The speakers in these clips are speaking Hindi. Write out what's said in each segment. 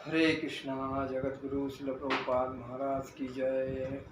हरे कृष्णा। जगत गुरु शिल प्रभुपाद महाराज की जय।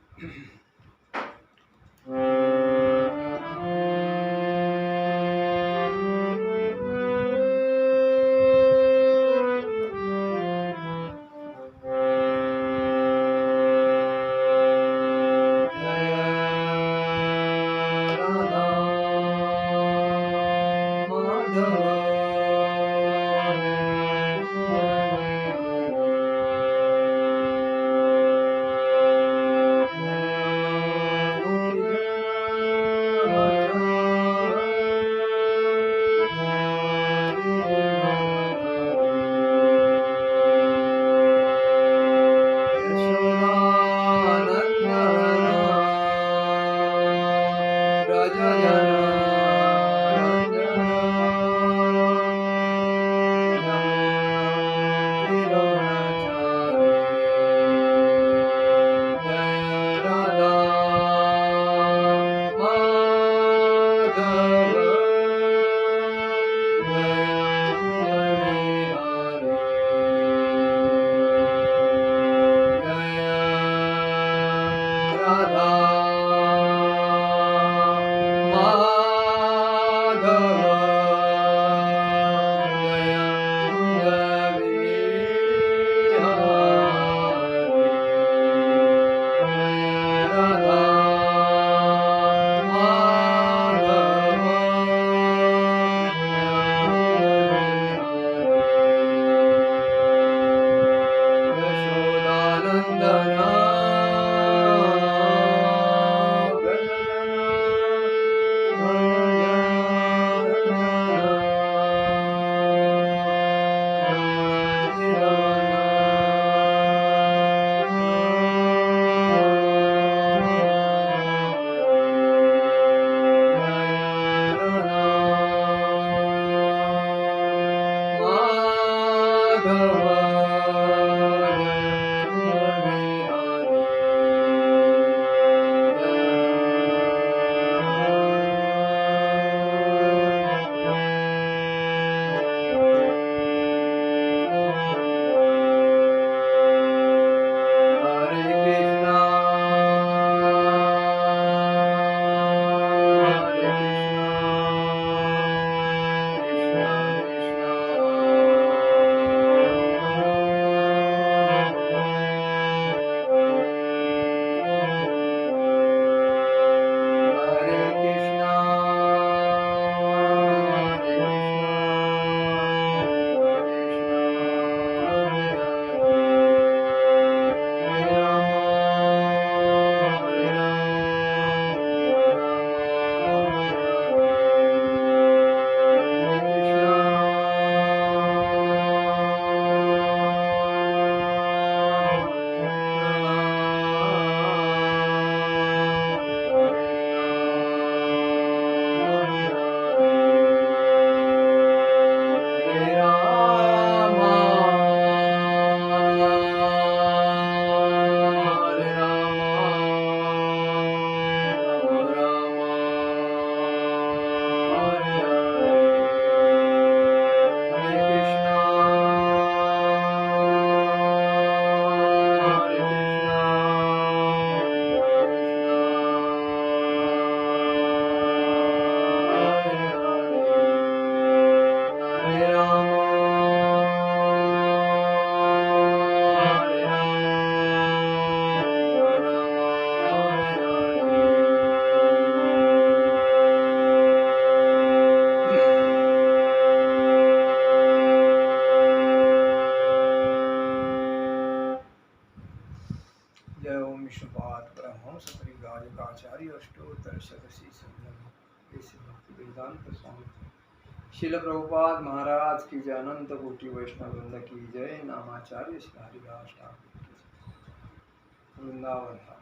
शिल प्रभुपाद महाराज की जय। अनंत कोटि वैष्णव वृंद की जय। नामाचार्य श्री हरिदास ठाकुर की जय। वृंदावन धाम।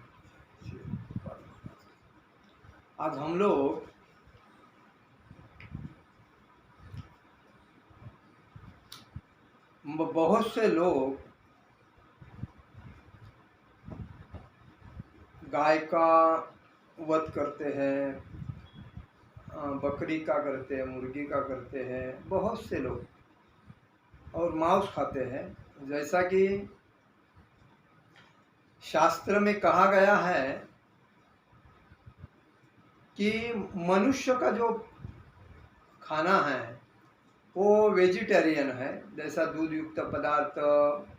आज हम लोग बहुत से लोग गाय का वध करते हैं, बकरी का करते हैं, मुर्गी का करते हैं, बहुत से लोग। और मांस खाते हैं। जैसा कि शास्त्र में कहा गया है कि मनुष्य का जो खाना है वो वेजिटेरियन है, जैसा दूध युक्त पदार्थ,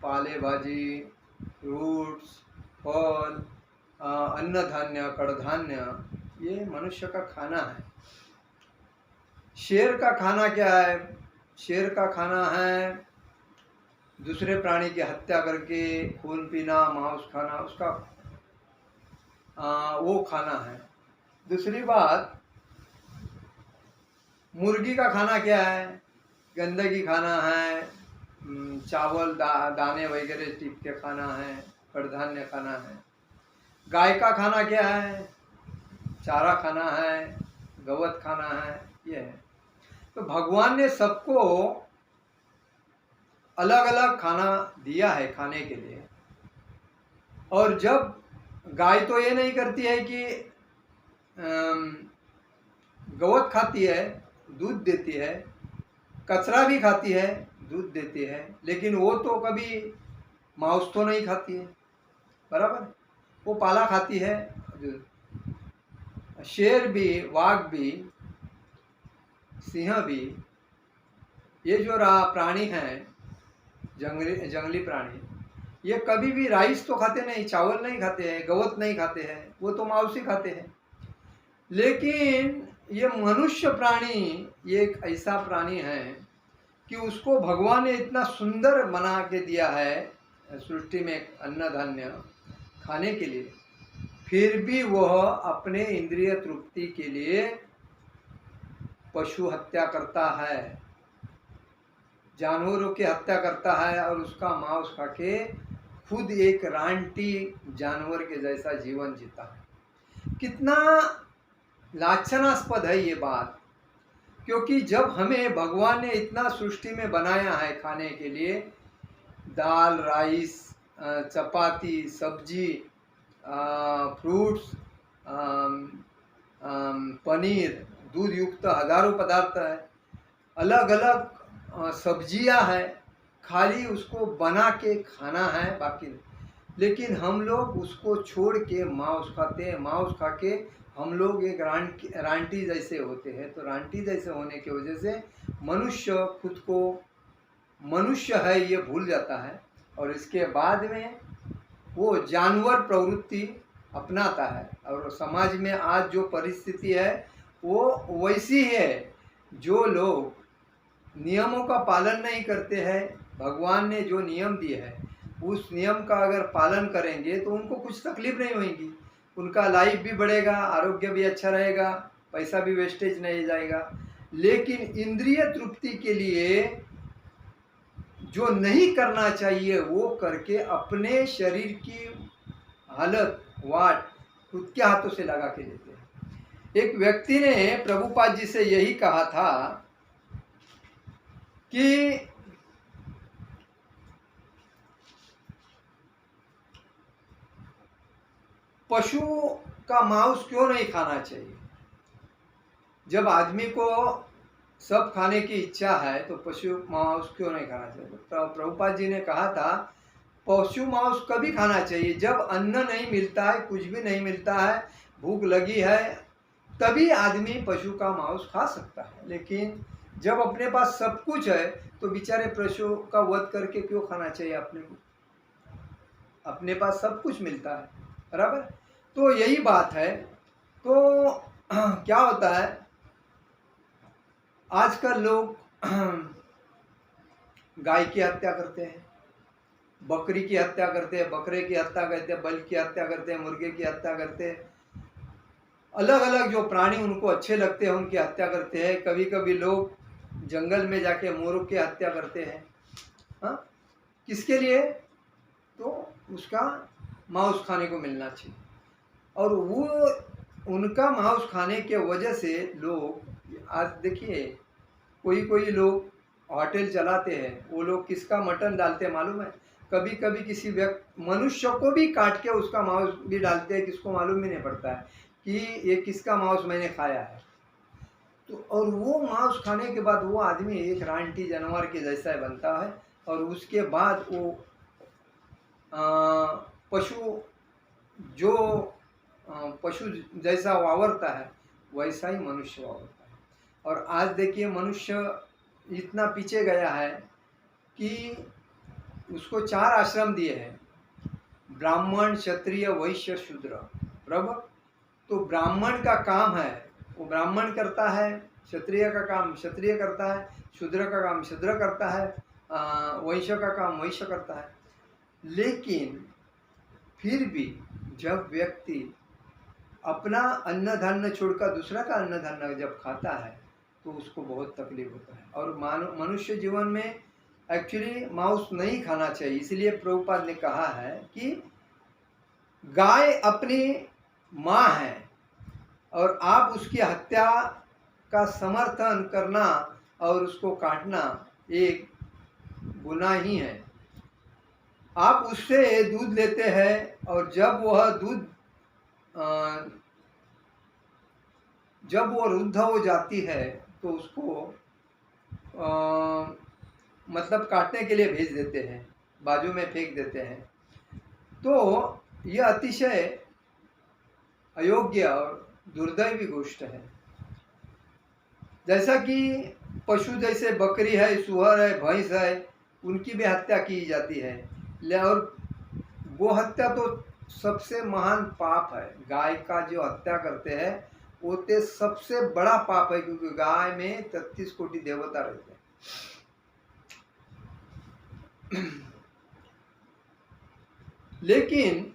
पाले भाजी, फ्रूट्स, फल, अन्न धान्य, कड़धान्य, ये मनुष्य का खाना है। शेर का खाना क्या है? शेर का खाना है दूसरे प्राणी की हत्या करके खून पीना, मांस खाना, उसका वो खाना है। दूसरी बात, मुर्गी का खाना क्या है? गंदगी खाना है, चावल दाने वगैरह टिप के खाना है, कड़धान्य खाना है। गाय का खाना क्या है? चारा खाना है, गवत खाना है, ये है। तो भगवान ने सबको अलग अलग खाना दिया है खाने के लिए। और जब गाय तो ये नहीं करती है कि गवत खाती है, दूध देती है, कचरा भी खाती है, दूध देती है, लेकिन वो तो कभी मांस तो नहीं खाती है, बराबर? वो पाला खाती है। शेर भी, वाघ भी, सिंह भी, ये जो प्राणी हैं, जंगली प्राणी, ये कभी भी राइस तो खाते नहीं, चावल नहीं खाते हैं, गवत नहीं खाते हैं, वो तो मांस ही खाते हैं। लेकिन ये मनुष्य प्राणी, ये एक ऐसा प्राणी है कि उसको भगवान ने इतना सुंदर बना के दिया है सृष्टि में अन्न धान्य खाने के लिए, फिर भी वह अपने इंद्रिय तृप्ति के लिए पशु हत्या करता है, जानवरों की हत्या करता है और उसका मांस खा के खुद एक रानटी जानवर के जैसा जीवन जीता है। कितना लांछनास्पद है ये बात, क्योंकि जब हमें भगवान ने इतना सृष्टि में बनाया है खाने के लिए, दाल, राइस, चपाती, सब्जी, फ्रूट्स, पनीर, दूध युक्त हजारों पदार्थ है, अलग अलग सब्जियां हैं, खाली उसको बना के खाना है बाकी। लेकिन हम लोग उसको छोड़ के मांस खाते हैं, मांस खा के हम लोग एक रानटी जैसे होते हैं। तो रानटी जैसे होने की वजह से मनुष्य खुद को मनुष्य है ये भूल जाता है और इसके बाद में वो जानवर प्रवृत्ति अपनाता है। और समाज में आज जो परिस्थिति है वो वैसी है, जो लोग नियमों का पालन नहीं करते हैं, भगवान ने जो नियम दिए हैं उस नियम का अगर पालन करेंगे तो उनको कुछ तकलीफ नहीं होगी, उनका लाइफ भी बढ़ेगा, आरोग्य भी अच्छा रहेगा, पैसा भी वेस्टेज नहीं जाएगा। लेकिन इंद्रिय तृप्ति के लिए जो नहीं करना चाहिए वो करके अपने शरीर की हालत वाट खुद के हाथों से लगा के देते हैं। एक व्यक्ति ने प्रभुपाद जी से यही कहा था कि पशु का मांस क्यों नहीं खाना चाहिए? जब आदमी को सब खाने की इच्छा है तो पशु मांस क्यों नहीं खाना चाहिए? तो प्रभुपाद जी ने कहा था पशु मांस कभी खाना चाहिए जब अन्न नहीं मिलता है, कुछ भी नहीं मिलता है, भूख लगी है, तभी आदमी पशु का मांस खा सकता है। लेकिन जब अपने पास सब कुछ है तो बेचारे पशु का वध करके क्यों खाना चाहिए? अपने को अपने पास सब कुछ मिलता है, बराबर? तो यही बात है। तो क्या होता है, आजकल लोग गाय की हत्या करते हैं, बकरी की हत्या करते हैं, बकरे की हत्या करते हैं, बैल की हत्या करते हैं, मुर्गे की हत्या करते हैं, अलग अलग जो प्राणी उनको अच्छे लगते हैं उनकी हत्या करते हैं। कभी कभी लोग जंगल में जाके मोरों की हत्या करते हैं। हाँ, किसके लिए? तो उसका मांस खाने को मिलना चाहिए। और वो उनका मांस खाने के वजह से लोग, आज देखिए कोई कोई लोग होटल चलाते हैं, वो लोग किसका मटन डालते हैं मालूम है? कभी कभी किसी मनुष्य को भी काट के उसका मांस भी डालते हैं, किसको मालूम भी नहीं पड़ता है कि ये किसका मांस मैंने खाया है। तो और वो मांस खाने के बाद वो आदमी एक रानटी जानवर के जैसा बनता है और उसके बाद वो पशु जो पशु जैसा वावरता है वैसा ही मनुष्य वावरता है। और आज देखिए मनुष्य इतना पीछे गया है कि उसको 4 आश्रम दिए हैं, ब्राह्मण, क्षत्रिय, वैश्य, शूद्र। बराबर। तो ब्राह्मण का काम है वो ब्राह्मण करता है, क्षत्रिय का काम क्षत्रिय करता है, शूद्र का काम शूद्र करता है, वैश्य का काम वैश्य करता है। लेकिन फिर भी जब व्यक्ति अपना अन्न धान्य छोड़कर दूसरा का अन्न धान्य जब खाता है तो उसको बहुत तकलीफ होता है। और मनुष्य जीवन में एक्चुअली मांस नहीं खाना चाहिए। इसलिए प्रभुपाद ने कहा है कि गाय अपनी माँ है और आप उसकी हत्या का समर्थन करना और उसको काटना एक गुनाह ही है। आप उससे दूध लेते हैं और जब वो रुद्ध हो जाती है तो उसको मतलब काटने के लिए भेज देते हैं, बाजू में फेंक देते हैं। तो यह अतिशय अयोग्य और दुर्दैवी गोष्ट है। जैसा कि पशु जैसे बकरी है, सुअर है, भैंस है, उनकी भी हत्या की जाती है। और गो हत्या तो सबसे महान पाप है। गाय का जो हत्या करते हैं वो तो सबसे बड़ा पाप है, क्योंकि गाय में 33 कोटि देवता रहते हैं। लेकिन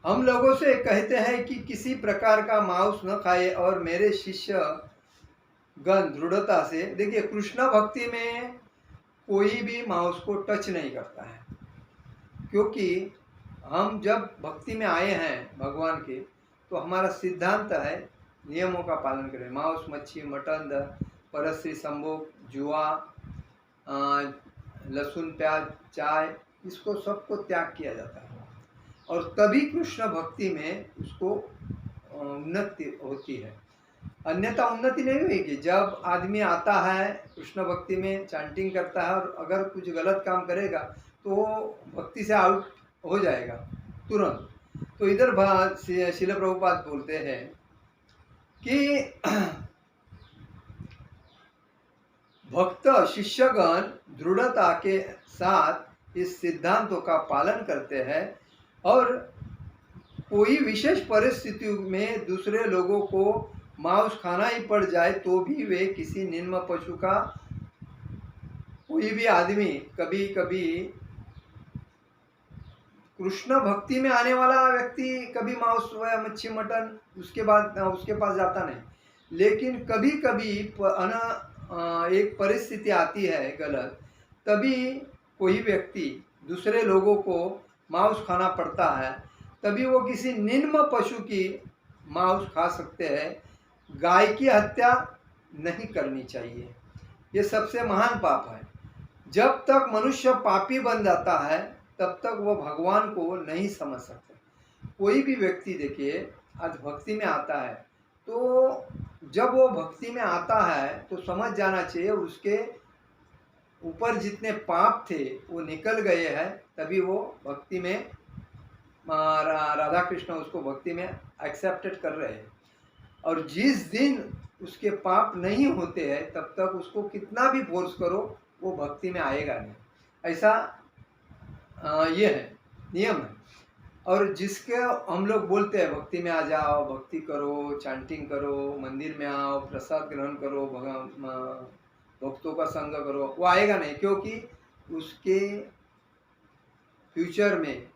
हम लोगों से कहते हैं कि किसी प्रकार का मांस न खाए और मेरे शिष्य गण दृढ़ता से, देखिए कृष्ण भक्ति में कोई भी मांस को टच नहीं करता है, क्योंकि हम जब भक्ति में आए हैं भगवान के तो हमारा सिद्धांत है नियमों का पालन करें। मांस, मच्छी, मटन, परस्त्री, संभोग, जुआ, लहसुन, प्याज, चाय, इसको सबको त्याग किया जाता है। और तभी कृष्ण भक्ति में उसको उन्नति होती है, अन्यथा उन्नति नहीं होगी। जब आदमी आता है कृष्ण भक्ति में, चैंटिंग करता है और अगर कुछ गलत काम करेगा तो भक्ति से आउट हो जाएगा तुरंत। तो इधर श्रील प्रभुपाद बोलते हैं कि भक्त शिष्यगण दृढ़ता के साथ इस सिद्धांतों का पालन करते हैं और कोई विशेष परिस्थिति में दूसरे लोगों को मांस खाना ही पड़ जाए तो भी वे किसी निम्न पशु का, कोई भी आदमी कभी कभी कृष्ण भक्ति में आने वाला व्यक्ति कभी मांस या मच्छी मटन उसके पास जाता नहीं। लेकिन कभी कभी एक परिस्थिति आती है गलत, तभी कोई व्यक्ति दूसरे लोगों को मांस खाना पड़ता है, तभी वो किसी निम्न पशु की मांस खा सकते हैं। गाय की हत्या नहीं करनी चाहिए, ये सबसे महान पाप है। जब तक मनुष्य पापी बन जाता है तब तक वो भगवान को नहीं समझ सकते। कोई भी व्यक्ति देखिए आज भक्ति में आता है तो जब वो भक्ति में आता है तो समझ जाना चाहिए उसके ऊपर जितने पाप थे वो निकल गए हैं, तभी वो भक्ति में राधा कृष्ण उसको भक्ति में एक्सेप्टेड कर रहे हैं। और जिस दिन उसके पाप नहीं होते हैं तब तक उसको कितना भी फोर्स करो वो भक्ति में आएगा नहीं। ऐसा ये है, नियम है। और जिसके हम लोग बोलते हैं भक्ति में आ जाओ, भक्ति करो, चैंटिंग करो, मंदिर में आओ, प्रसाद ग्रहण करो, भक्तों का संग करो, वो आएगा नहीं, क्योंकि उसके फ्यूचर में,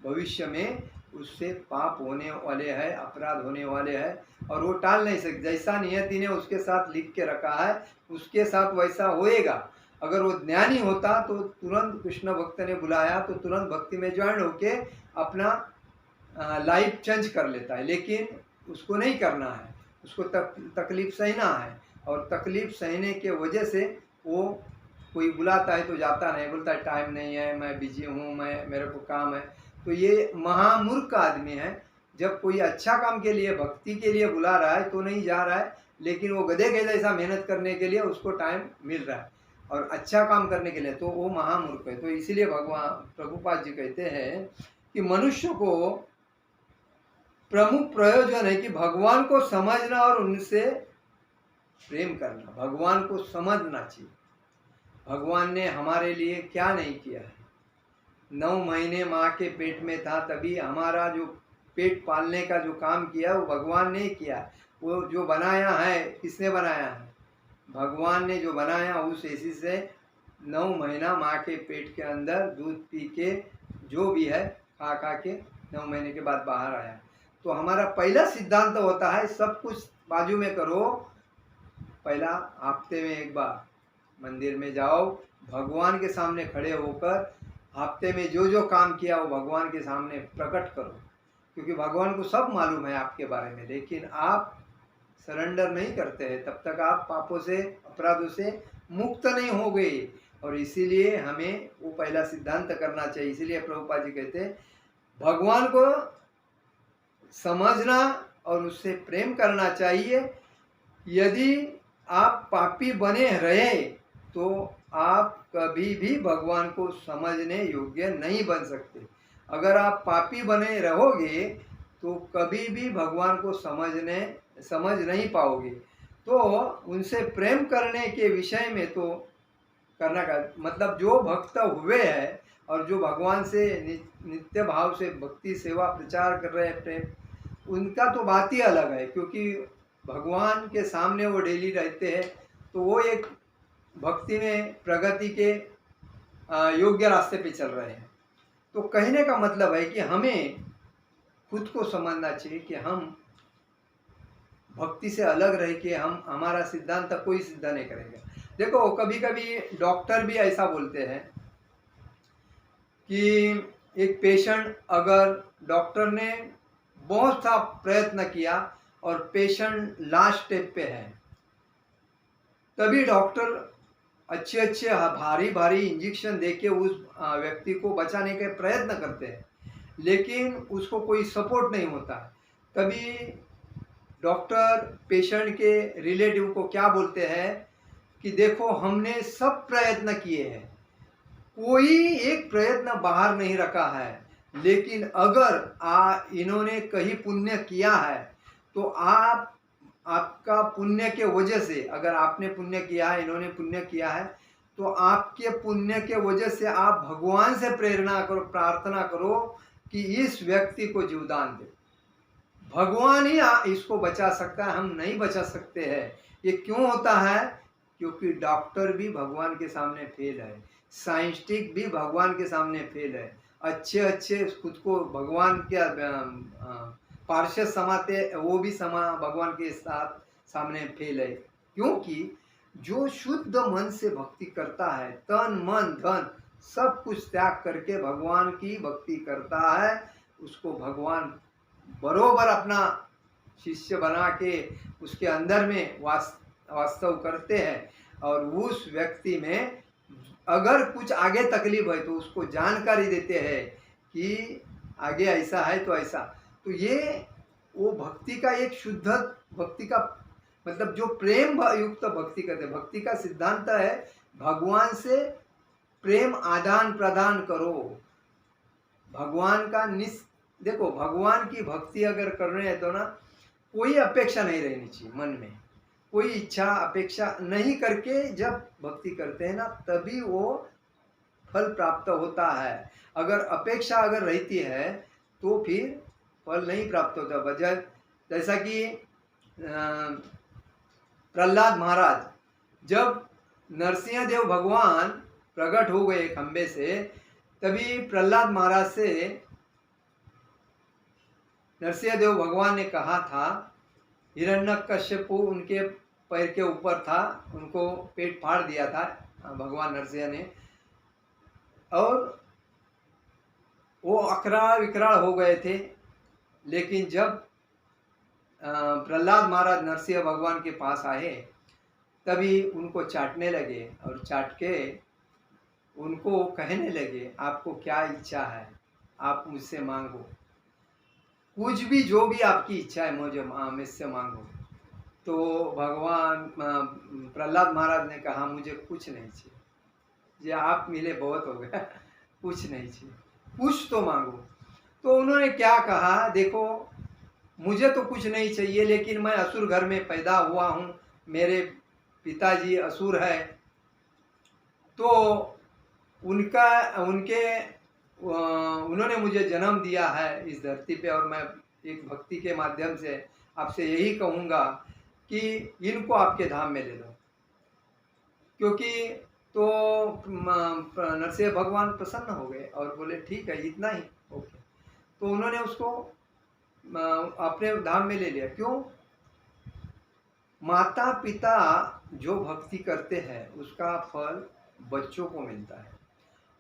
भविष्य में उससे पाप होने वाले हैं, अपराध होने वाले हैं और वो टाल नहीं सकते। जैसा नियति ने उसके साथ लिख के रखा है उसके साथ वैसा होएगा। अगर वो ज्ञानी होता तो तुरंत कृष्ण भक्त ने बुलाया तो तुरंत भक्ति में ज्वाइन होके अपना लाइफ चेंज कर लेता है। लेकिन उसको नहीं करना है, उसको तकलीफ सहना है और तकलीफ सहने के वजह से वो कोई बुलाता है तो जाता नहीं, बोलता है टाइम नहीं है, मैं बिजी हूँ, मेरे को काम है। तो ये महामूर्ख आदमी है। जब कोई अच्छा काम के लिए, भक्ति के लिए बुला रहा है तो नहीं जा रहा है, लेकिन वो गधे के जैसा मेहनत करने के लिए उसको टाइम मिल रहा है और अच्छा काम करने के लिए, तो वो महामूर्ख है। तो इसीलिए भगवान प्रभुपाद जी कहते हैं कि मनुष्य को प्रमुख प्रयोजन है कि भगवान को समझना और उनसे प्रेम करना। भगवान को समझना चाहिए, भगवान ने हमारे लिए क्या नहीं किया है। 9 महीने माँ के पेट में था, तभी हमारा जो पेट पालने का जो काम किया वो भगवान ने किया। वो जो बनाया है, किसने बनाया है? भगवान ने जो बनाया, उस ऐसी से 9 महीना माँ के पेट के अंदर दूध पी के जो भी है खा खा के 9 महीने के बाद बाहर आया। तो हमारा पहला सिद्धांत होता है, सब कुछ बाजू में करो, पहला हफ्ते में एक बार मंदिर में जाओ, भगवान के सामने खड़े होकर हफ्ते में जो जो काम किया वो भगवान के सामने प्रकट करो, क्योंकि भगवान को सब मालूम है आपके बारे में। लेकिन आप सरेंडर नहीं करते हैं, तब तक आप पापों से, अपराधों से मुक्त नहीं हो गए। और इसीलिए हमें वो पहला सिद्धांत करना चाहिए। इसीलिए प्रभुपाद जी कहते हैं भगवान को समझना और उससे प्रेम करना चाहिए। यदि आप पापी बने रहे तो आप कभी भी भगवान को समझने योग्य नहीं बन सकते। अगर आप पापी बने रहोगे तो कभी भी भगवान को समझ नहीं पाओगे। तो उनसे प्रेम करने के विषय में तो करना का मतलब, जो भक्त हुए हैं और जो भगवान से नित्य भाव से भक्ति सेवा प्रचार कर रहे हैं प्रेम, उनका तो बात ही अलग है, क्योंकि भगवान के सामने वो डेली रहते हैं। तो वो एक भक्ति में प्रगति के योग्य रास्ते पे चल रहे हैं। तो कहने का मतलब है कि हमें खुद को समझना चाहिए कि हम भक्ति से अलग रह के हमारा सिद्धांत कोई सिद्ध नहीं करेगा। देखो, कभी कभी डॉक्टर भी ऐसा बोलते हैं कि एक पेशेंट, अगर डॉक्टर ने बहुत सा प्रयत्न किया और पेशेंट लास्ट स्टेप पे है, तभी डॉक्टर अच्छे भारी भारी इंजेक्शन देके उस व्यक्ति को बचाने के प्रयत्न करते हैं, लेकिन उसको कोई सपोर्ट नहीं होता। तभी डॉक्टर पेशेंट के रिलेटिव को क्या बोलते हैं कि देखो, हमने सब प्रयत्न किए हैं, कोई एक प्रयत्न बाहर नहीं रखा है, लेकिन अगर इन्होंने कहीं पुण्य किया है तो आपका पुण्य के वजह से, अगर आपने पुण्य किया है, इन्होंने पुण्य किया है, तो आपके पुण्य के वजह से आप भगवान से प्रेरणा करो, प्रार्थना करो कि इस व्यक्ति को जीवदान दे। भगवान ही इसको बचा सकता है, हम नहीं बचा सकते हैं। ये क्यों होता है? क्योंकि डॉक्टर भी भगवान के सामने फेल है, साइंटिस्ट भी भगवान के सामने फेल है, अच्छे खुद को भगवान के पार्षद समाते, वो भी भगवान के साथ सामने फेल है। क्योंकि जो शुद्ध मन से भक्ति करता है, तन मन धन सब कुछ त्याग करके भगवान की भक्ति करता है, उसको भगवान बरोबर अपना शिष्य बना के उसके अंदर में वास्तव करते हैं। और उस व्यक्ति में अगर कुछ आगे तकलीफ है तो उसको जानकारी देते हैं कि आगे ऐसा है तो ऐसा। तो ये वो भक्ति का एक शुद्ध भक्ति का मतलब, जो प्रेम युक्त भक्ति करते हैं। भक्ति का सिद्धांत है भगवान से प्रेम आदान प्रदान करो। भगवान का देखो, भगवान की भक्ति अगर कर रहे हैं तो ना, कोई अपेक्षा नहीं रहनी चाहिए मन में, कोई इच्छा अपेक्षा नहीं करके जब भक्ति करते हैं ना, तभी वो फल प्राप्त होता है। अगर अपेक्षा अगर रहती है तो फिर फल नहीं प्राप्त होता। वजह जैसा कि प्रहलाद महाराज, जब नरसिंह देव भगवान प्रकट हो गए खंबे से, तभी प्रहलाद महाराज से नरसिंह देव भगवान ने कहा था, हिरण्यकश्यप उनके पैर के ऊपर था, उनको पेट फाड़ दिया था भगवान नरसिंह ने, और वो अकराल विकराल हो गए थे। लेकिन जब प्रहलाद महाराज नरसिंह भगवान के पास आए, तभी उनको चाटने लगे और चाट के उनको कहने लगे, आपको क्या इच्छा है, आप मुझसे मांगो, कुछ भी जो भी आपकी इच्छा है मुझसे मांगो। तो भगवान प्रहलाद महाराज ने कहा मुझे कुछ नहीं चाहिए, ये आप मिले बहुत हो गया, कुछ नहीं चाहिए, कुछ तो मांगो। तो उन्होंने क्या कहा, देखो मुझे तो कुछ नहीं चाहिए, लेकिन मैं असुर घर में पैदा हुआ हूँ, मेरे पिताजी असुर है, तो उनका उनके उन्होंने मुझे जन्म दिया है इस धरती पे, और मैं एक भक्ति के माध्यम से आपसे यही कहूँगा कि इनको आपके धाम में ले लो। क्योंकि तो नरसिंह भगवान प्रसन्न हो गए और बोले ठीक है, इतना ही, ओके। तो उन्होंने उसको अपने धाम में ले लिया। क्यों? माता पिता जो भक्ति करते हैं उसका फल बच्चों को मिलता है,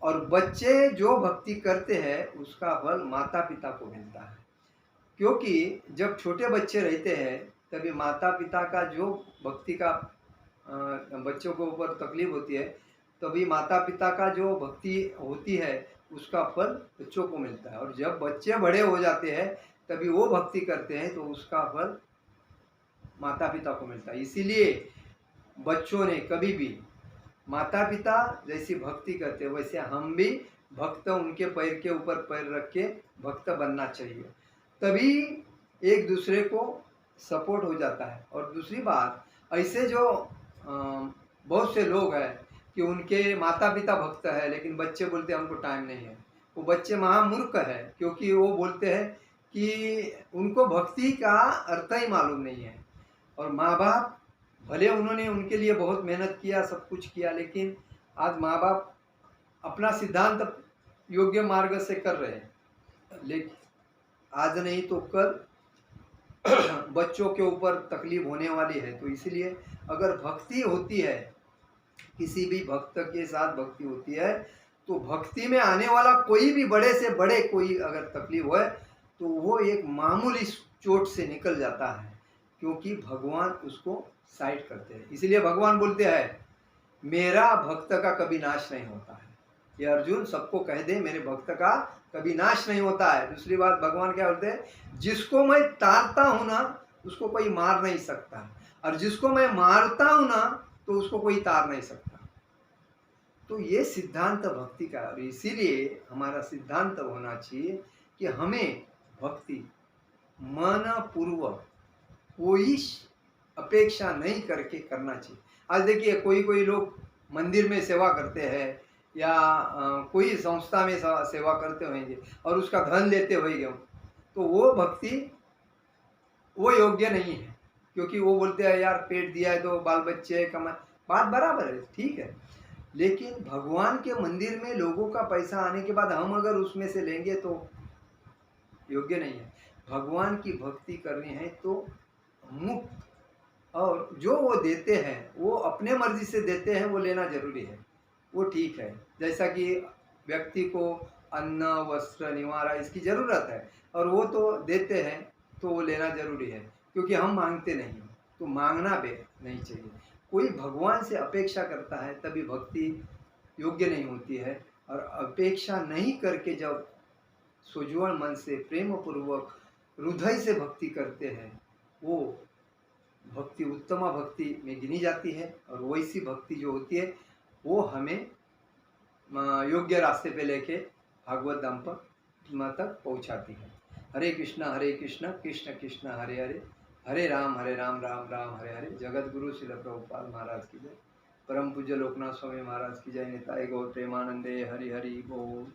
और बच्चे जो भक्ति करते हैं उसका फल माता पिता को मिलता है। क्योंकि जब छोटे बच्चे रहते हैं तभी माता पिता का जो भक्ति का बच्चों के ऊपर तकलीफ होती है, तभी माता पिता का जो भक्ति होती है उसका फल बच्चों को मिलता है। और जब बच्चे बड़े हो जाते हैं तभी वो भक्ति करते हैं तो उसका फल माता पिता को मिलता है। इसीलिए बच्चों ने कभी भी माता पिता जैसी भक्ति करते वैसे हम भी भक्त उनके पैर के ऊपर पैर रख के भक्त बनना चाहिए, तभी एक दूसरे को सपोर्ट हो जाता है। और दूसरी बात, ऐसे जो बहुत से लोग हैं कि उनके माता पिता भक्त है लेकिन बच्चे बोलते हैं हमको टाइम नहीं है, वो बच्चे महामूर्ख है, क्योंकि वो बोलते हैं कि उनको भक्ति का अर्थ ही मालूम नहीं है। और माँ बाप भले उन्होंने उनके लिए बहुत मेहनत किया, सब कुछ किया, लेकिन आज माँ बाप अपना सिद्धांत योग्य मार्ग से कर रहे हैं, लेकिन आज नहीं तो कल बच्चों के ऊपर तकलीफ होने वाली है। तो इसलिए अगर भक्ति होती है, किसी भी भक्त के साथ भक्ति होती है, तो भक्ति में आने वाला कोई भी बड़े से बड़े कोई अगर तकलीफ हो तो वो एक मामूली चोट से निकल जाता है, क्योंकि भगवान उसको साइड करते हैं। इसलिए भगवान बोलते हैं मेरा भक्त का कभी नाश नहीं होता है। ये अर्जुन सबको कह दे मेरे भक्त का कभी नाश नहीं होता है। दूसरी बात भगवान क्या बोलते हैं, जिसको मैं तारता हूं ना उसको कोई मार नहीं सकता, और जिसको मैं मारता हूं ना तो उसको कोई तार नहीं सकता। तो ये सिद्धांत भक्ति का, और इसीलिए हमारा सिद्धांत होना चाहिए कि हमें भक्ति मन पूर्वक कोई अपेक्षा नहीं करके करना चाहिए। आज देखिए कोई लोग मंदिर में सेवा करते हैं या कोई संस्था में सेवा करते होंगे और उसका धन लेते होंगे, तो वो भक्ति वो योग्य नहीं है, क्योंकि वो बोलते हैं यार पेट दिया है तो बाल बच्चे कमा, बात बराबर है, ठीक है, लेकिन भगवान के मंदिर में लोगों का पैसा आने के बाद हम अगर उसमें से लेंगे तो योग्य नहीं है। भगवान की भक्ति करनी है तो मुक्त, और जो वो देते हैं वो अपने मर्जी से देते हैं, वो लेना जरूरी है, वो ठीक है। जैसा कि व्यक्ति को अन्न वस्त्र निवारा इसकी ज़रूरत है और वो तो देते हैं तो वो लेना जरूरी है, क्योंकि हम मांगते नहीं, तो मांगना भी नहीं चाहिए। कोई भगवान से अपेक्षा करता है तभी भक्ति योग्य नहीं होती है, और अपेक्षा नहीं करके जब सुजवण मन से प्रेम पूर्वक हृदय से भक्ति करते हैं वो भक्ति उत्तम भक्ति में गिनी जाती है। और वैसी भक्ति जो होती है वो हमें योग्य रास्ते पे लेके भागवत धाम पर तक पहुंचाती है। हरे कृष्ण कृष्ण कृष्ण हरे हरे, हरे राम राम राम हरे हरे। जगत गुरु श्रील प्रभुपाद महाराज की जय। परम पूज्य लोकनाथ स्वामी महाराज की जय। निताय गौर प्रेमानंदे हरि हरि बोल।